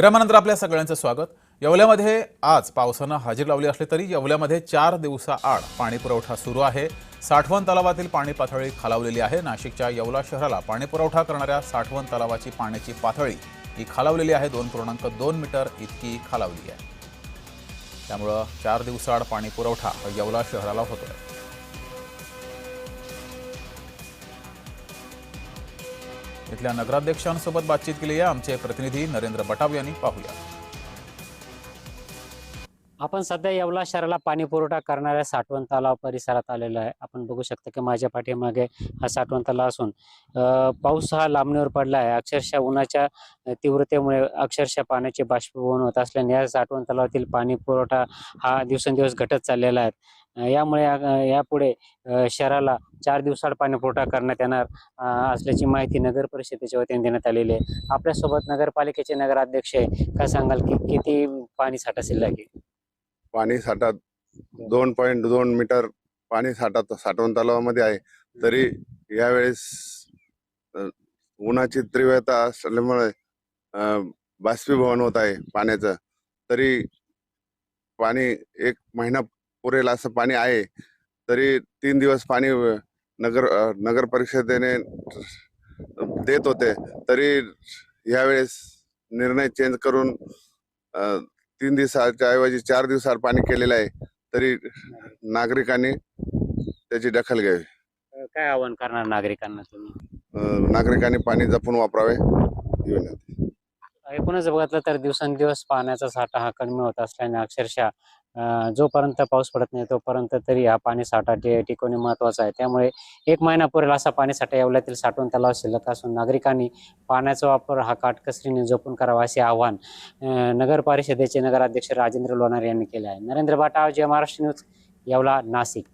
विरामानंतर आपल्या सगळ्यांचं स्वागत। येवल्यामध्ये आज पावसानं हजेरी लावली असली तरी येवल्यामध्ये 4 दिवसाआड पाणी पुरवठा सुरू आहे। साठवण तलावातील पाणी पातळी खालावलेली आहे। नाशिकच्या येवला शहराला पाणी पुरवठा करणाऱ्या साठवण तलावाची पाण्याची पातळी ही खालावलेली आहे। 2.2 मीटर इतकी खालावली आहे। त्यामुळे 4 दिवसाआड पाणी पुरवठा येवला शहराला होतोय। इथल्या नगराध्यक्षांसोबत बातचीत केली आहे आमचे प्रतिनिधी नरेंद्र बटाव यांनी। पाहूया। आपण सध्या येवला शहराला पाणी पुरवठा करणाऱ्या साठवण तलाव परिसरात आलेलो आहे। आपण बघू शकता की माझ्या पाठीमागे हा साठवण तलाव असून पाऊस हा लांबणीवर पडला आहे। अक्षरशः उन्हाच्या तीव्रतेमुळे अक्षरशः पाण्याचे बाष्पीभवन होत असल्याने या साठवण तलावातील पाणी पुरवठा हा दिवसेंदिवस घटत चाललेला आहे। यामुळे यापुढे शहराला 4 दिवसाआड पाणी पुरवठा करण्यात येणार असल्याची माहिती नगर परिषदेच्या वतीने देण्यात आलेली आहे। आपल्यासोबत नगरपालिकेचे नगराध्यक्ष आहे। काय सांगाल की किती पाणी साठा शिल्लक आहे? पाणी साठा 2.2 मीटर पाणी साठा साठवण तलावामध्ये आहे। तरी यावेळेस उन्हाची तीव्रता असल्यामुळे बाष्पीभवन होत आहे पाण्याचं। तरी पाणी 1 महिना पुरेल असं पाणी आहे। तरी 3 दिवस पाणी नगर परिषदेने देत होते। तरी यावेळेस निर्णय चेंज करून 3 दिवसाच्या ऐवजी 4 दिवसात पाणी केलेलं आहे। तरी नागरिकांनी त्याची दखल घ्यावी। काय आवाहन करणार नागरिकांना तुम्ही? नागरिकांनी पाणी जपून वापरावे ही विनंती। एकूणच बघितलं तर दिवसेंदिवस पाण्याचा साठा हा कमी होत असल्याने अक्षरशः जोपर्यंत पाऊस पडत नाही तोपर्यंत तरी हा पाणी साठा टिकवणे महत्त्वाचं आहे। त्यामुळे 1 महिना पुरेल असा पाणी साठा येवल्यातील साठवण तलाव शिल्लक असून नागरिकांनी पाण्याचा वापर हा काटकसरीने जपून करावा असे आवाहन नगर परिषदेचे नगराध्यक्ष राजेंद्र लोणारे यांनी केले आहे। नरेंद्र बटाव, जय महाराष्ट्र न्यूज, येवला, नाशिक।